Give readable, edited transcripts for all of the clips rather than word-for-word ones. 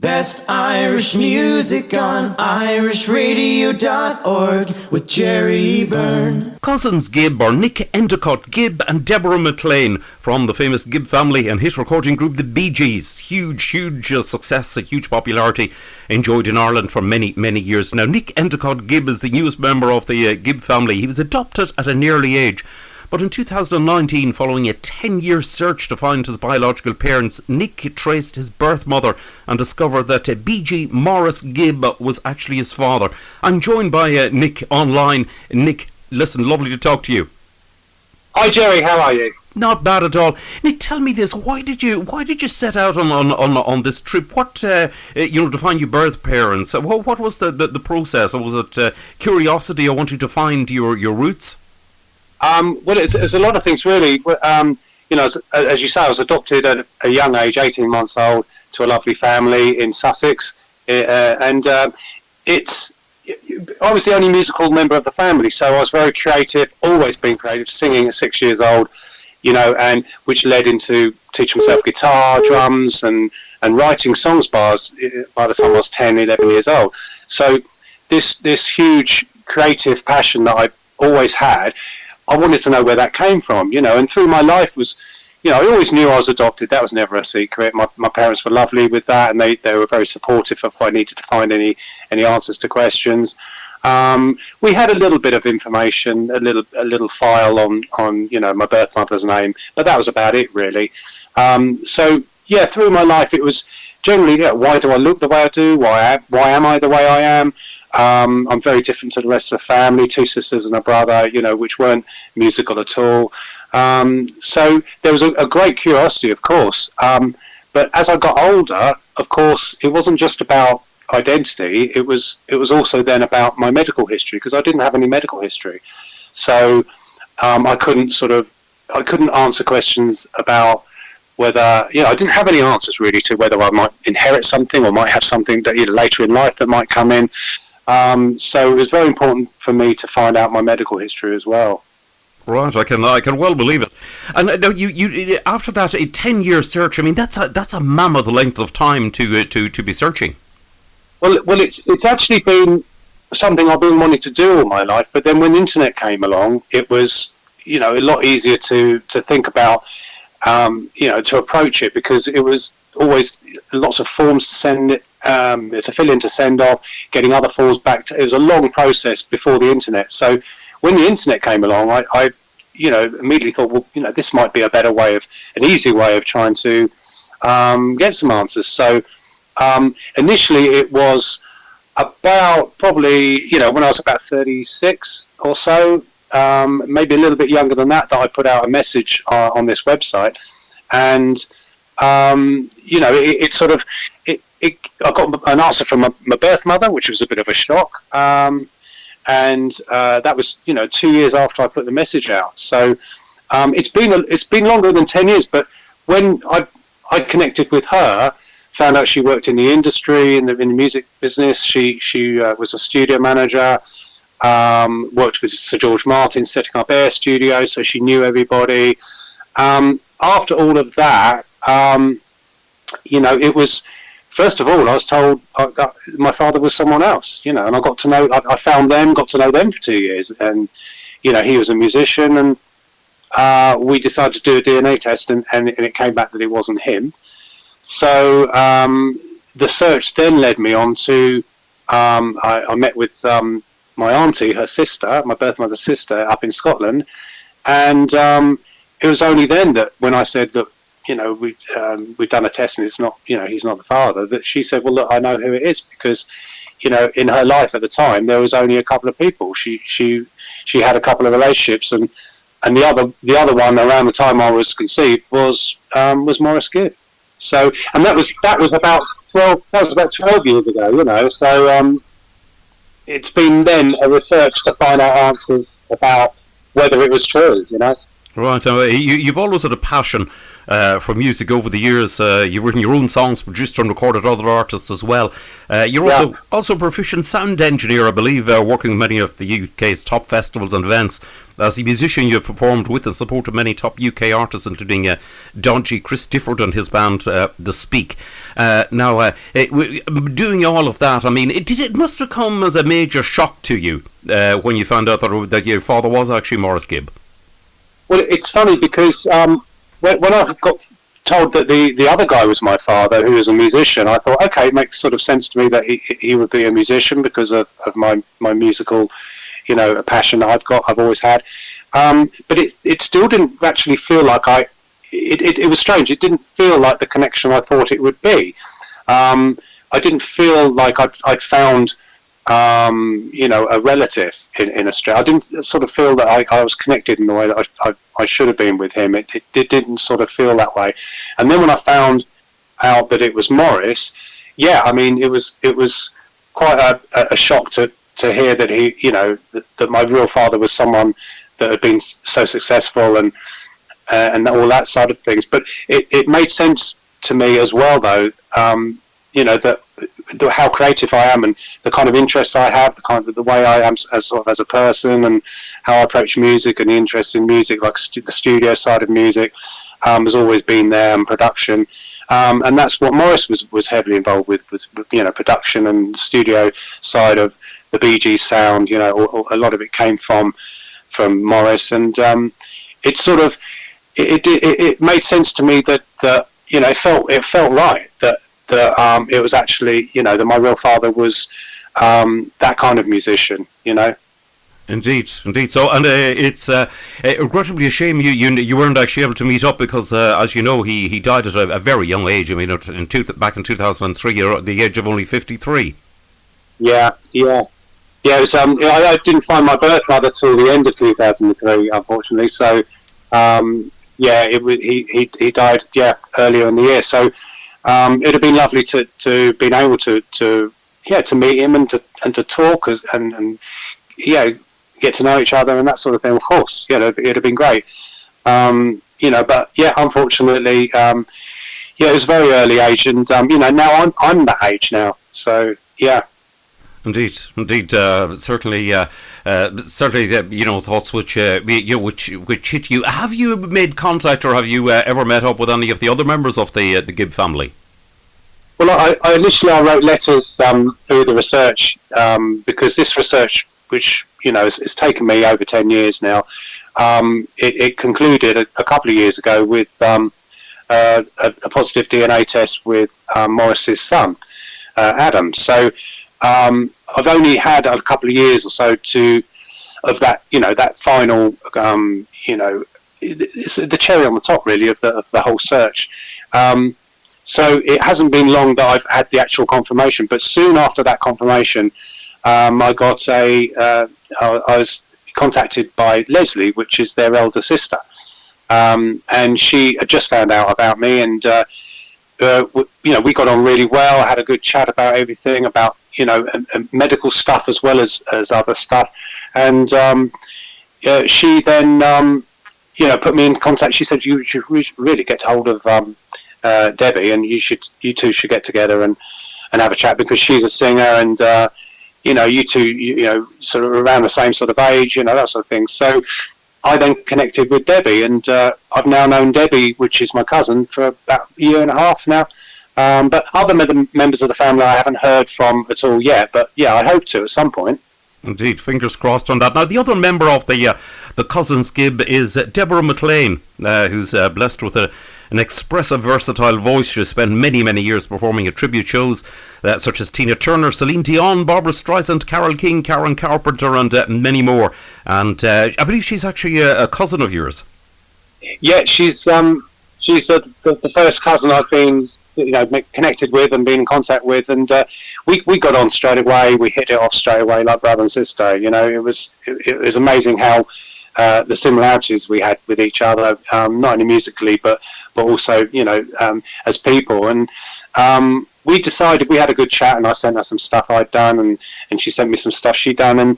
Best Irish music on irishradio.org with Jerry Byrne. Cousins Gibb, or Nick Endacott Gibb, and Deborah McLean from the famous Gibb family and hit recording group the Bee Gees. Huge success, a huge popularity enjoyed in Ireland for many years now. Nick Endacott Gibb is the newest member of the Gibb family. He was adopted at an early age. But in 2019, following a 10-year search to find his biological parents, Nick traced his birth mother and discovered that BG Maurice Gibb was actually his father. I'm joined by Nick online. Nick, listen, lovely to talk to you. Hi Jerry, how are you? Not bad at all. Nick, tell me this: why did you set out on this trip? What to find your birth parents? What was the process? Or was it curiosity, or wanting to find your roots? Well, it's a lot of things, really. As you say, I was adopted at a young age, 18 months old, to a lovely family in Sussex. I was the only musical member of the family, so I was very creative, always been creative, singing at 6 years old, and which led into teaching myself guitar, drums, and writing songs by the time I was 10, 11 years old. So this huge creative passion that I always had, I wanted to know where that came from, and through my life was, I always knew I was adopted. That was never a secret. My parents were lovely with that, and they were very supportive if I needed to find any answers to questions. We had a little bit of information, a little file on my birth mother's name, but that was about it, really. Through my life, it was generally, why do I look the way I do? Why am I the way I am? I'm very different to the rest of the family, 2 sisters and a brother, which weren't musical at all. So there was a great curiosity, of course. But as I got older, of course, it wasn't just about identity. It was also then about my medical history, because I didn't have any medical history. So I couldn't answer questions about whether, I didn't have any answers really to whether I might inherit something or might have something that later in life that might come in. So it was very important for me to find out my medical history as well. Right, I can well believe it. And now you after that a 10-year search. I mean, that's a mammoth length of time to be searching. Well, it's actually been something I've been wanting to do all my life. But then when the internet came along, it was a lot easier to think about, to approach it, because it was always lots of forms to send it. To fill in, to send off, getting other forms back. It was a long process before the internet. So when the internet came along, I immediately thought, well, this might be an easy way of trying to get some answers. So initially it was about probably, when I was about 36 or so, maybe a little bit younger than that I put out a message on this website. And, I got an answer from my birth mother, which was a bit of a shock. And that was, 2 years after I put the message out. So it's been longer than 10 years. But when I connected with her, found out she worked in the industry, in the music business. She was a studio manager, worked with Sir George Martin, setting up Air Studios, so she knew everybody. After all of that, it was... First of all, I was told my father was someone else, and I got to know. I got to know them for 2 years, and he was a musician, and we decided to do a DNA test, and it came back that it wasn't him. So the search then led me on to. I met with my auntie, her sister, my birth mother's sister, up in Scotland, and it was only then that when I said, look, we've done a test and it's not, he's not the father, that she said, well, look, I know who it is, because, in her life at the time, there was only a couple of people. She had a couple of relationships, and the other one around the time I was conceived was Maurice Gibb. So, and that was about 12 years ago, so, it's been then a research to find out answers about whether it was true, Right. You've always had a passion for music over the years. You've written your own songs, produced and recorded other artists as well. You're also a proficient sound engineer, I believe, working with many of the UK's top festivals and events. As a musician, you've performed with and supported many top UK artists, including Dodgy, Chris Difford and his band, The Speak. Doing all of that, I mean, it must have come as a major shock to you when you found out that your father was actually Maurice Gibb. Well, it's funny because when I got told that the other guy was my father, who was a musician, I thought, okay, it makes sort of sense to me that he would be a musician because of my musical, a passion that I've always had. But it still didn't actually feel like it was strange. It didn't feel like the connection I thought it would be. I didn't feel like I'd found, a relative in Australia. I didn't sort of feel that I was connected in the way that I should have been with him. It didn't sort of feel that way. And then when I found out that it was Maurice, I mean, it was quite a shock to hear that that my real father was someone that had been so successful and all that side of things. But it made sense to me as well, though, that how creative I am and the kind of interests I have, the way I am as a person, and how I approach music and the interest in music, like the studio side of music, has always been there, and production. And that's what Maurice was heavily involved with, was production and studio side of the Bee Gees sound. A lot of it came from Maurice, and it made sense to me that it felt right that it was actually that my real father was that kind of musician. Indeed. So, and it's regrettably a shame you weren't actually able to meet up because, as you know, he died at a very young age. I mean, back in 2003, at the age of only 53. Yeah. It was, I didn't find my birth mother till the end of 2003, unfortunately. So, he died earlier in the year. So, it'd have been lovely to been able to meet him and to talk and get to know each other and that sort of thing. Of course, it'd have been great. But unfortunately, it was a very early age, and now I'm that age now. So Indeed. Certainly, thoughts which hit you. Have you made contact, or have you ever met up with any of the other members of the Gibb family? Well, I initially wrote letters through the research because this research, which it's taken me over 10 years now, it concluded a couple of years ago with a positive DNA test with Maurice's son, Adam. So I've only had a couple of years or so of that, that final, it's the cherry on the top, really, of the whole search. So it hasn't been long that I've had the actual confirmation, but soon after that confirmation, I was contacted by Leslie, which is their elder sister, and she had just found out about me, and we got on really well. I had a good chat about everything, about medical stuff as well as other stuff, and she then put me in contact. She said, you should really get hold of Debbie, and you two should get together and have a chat, because she's a singer, and you two sort of around the same sort of age, that sort of thing. So I then connected with Debbie, and I've now known Debbie, which is my cousin, for about a year and a half now. But other members of the family I haven't heard from at all yet, but I hope to at some point. Indeed, fingers crossed on that. Now, the other member of the Cousins Gibb is Deborah McLean, who's blessed with an expressive, versatile voice. She spent many, many years performing at tribute shows such as Tina Turner, Celine Dion, Barbra Streisand, Carole King, Karen Carpenter, and many more. And I believe she's actually a cousin of yours. Yeah, she's the first cousin I've been connected with and been in contact with, and we got on straight away. We hit it off straight away like brother and sister. It was amazing how the similarities we had with each other, not only musically but also as people. And we decided, we had a good chat, and I sent her some stuff I'd done, and she sent me some stuff she'd done, and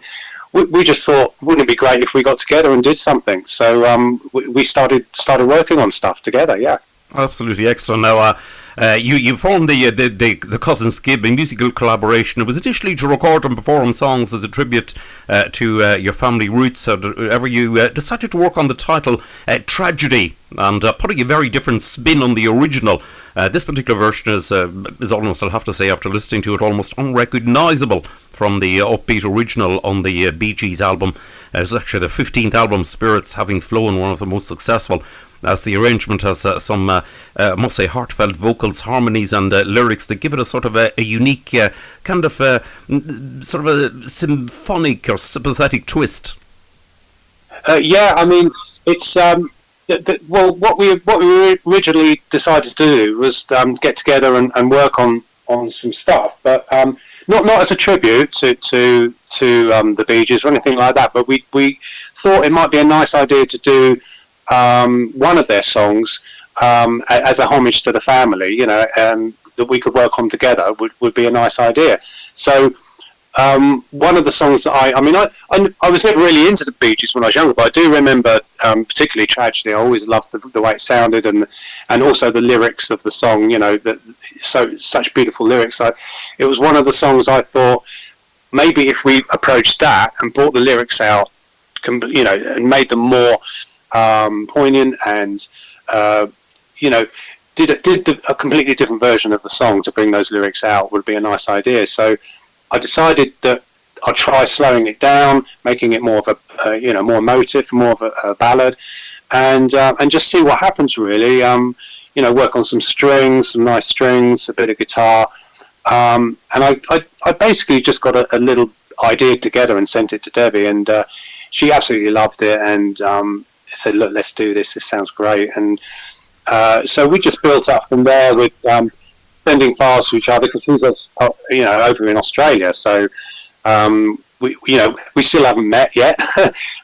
we just thought, wouldn't it be great if we got together and did something? So we started working on stuff together. Yeah. Absolutely excellent. Now, you formed the Cousins Gibb, a musical collaboration. It was initially to record and perform songs as a tribute to your family roots. However, you decided to work on the title Tragedy, and putting a very different spin on the original. This particular version is almost, I'll have to say, after listening to it, almost unrecognisable from the upbeat original on the Bee Gees album. It's actually the 15th album, Spirits Having Flown, one of the most successful, as the arrangement has some, must say, heartfelt vocals, harmonies and lyrics that give it a sort of a unique kind of sort of a symphonic or sympathetic twist. Yeah, I mean, it's well, what we originally decided to do was get together and work on some stuff, but not as a tribute to the Bee Gees or anything like that. But we thought it might be a nice idea to do one of their songs as a homage to the family, you know, that we could work on together would be a nice idea. So one of the songs that I was never really into the Bee Gees when I was younger, but I do remember particularly Tragedy. I always loved the way it sounded, and also the lyrics of the song, you know, such beautiful lyrics. It was one of the songs I thought maybe if we approached that and brought the lyrics out, you know, and made them more poignant and you know, did a completely different version of the song to bring those lyrics out would be a nice idea. So I decided that I'd try slowing it down, making it more of a you know, more emotive, more of a ballad, and just see what happens really. You know, work on some strings, some nice strings, a bit of guitar, and I basically just got a little idea together and sent it to Debbie, and she absolutely loved it, and said, look, let's do this, this sounds great. And so we just built up from there with sending files to each other, because she's you know, over in Australia, so we still haven't met yet.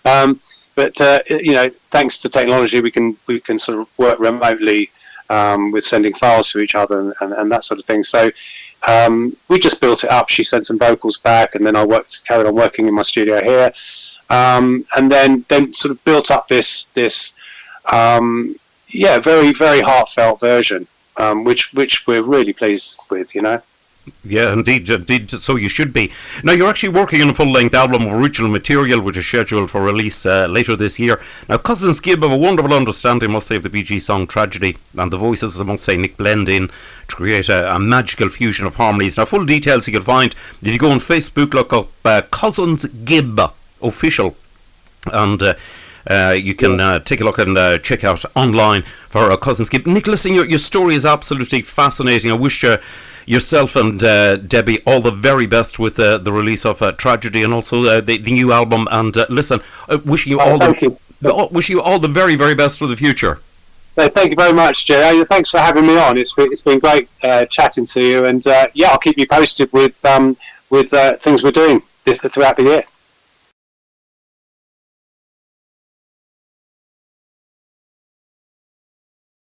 But you know, thanks to technology, we can sort of work remotely with sending files to each other and that sort of thing. So we just built it up. She sent some vocals back, and then I carried on working in my studio here. And then sort of built up this very, very heartfelt version, which we're really pleased with, you know. Yeah, indeed, so you should be. Now, you're actually working on a full-length album of original material, which is scheduled for release later this year. Now, Cousins Gibb have a wonderful understanding, must say, of the Bee Gees song Tragedy, and the voices, I must say, Nick blend in to create a magical fusion of harmonies. Now, full details you can find if you go on Facebook, look up Cousins Gibb Official, and you can take a look and check out online for Cousins Gibb. Nick, listen, your story is absolutely fascinating. I wish yourself and Debbie all the very best with the release of Tragedy, and also the new album. And listen, wishing you all the very, very best for the future. So thank you very much, Jerry. Thanks for having me on. It's been great chatting to you, and I'll keep you posted with things we're doing throughout the year.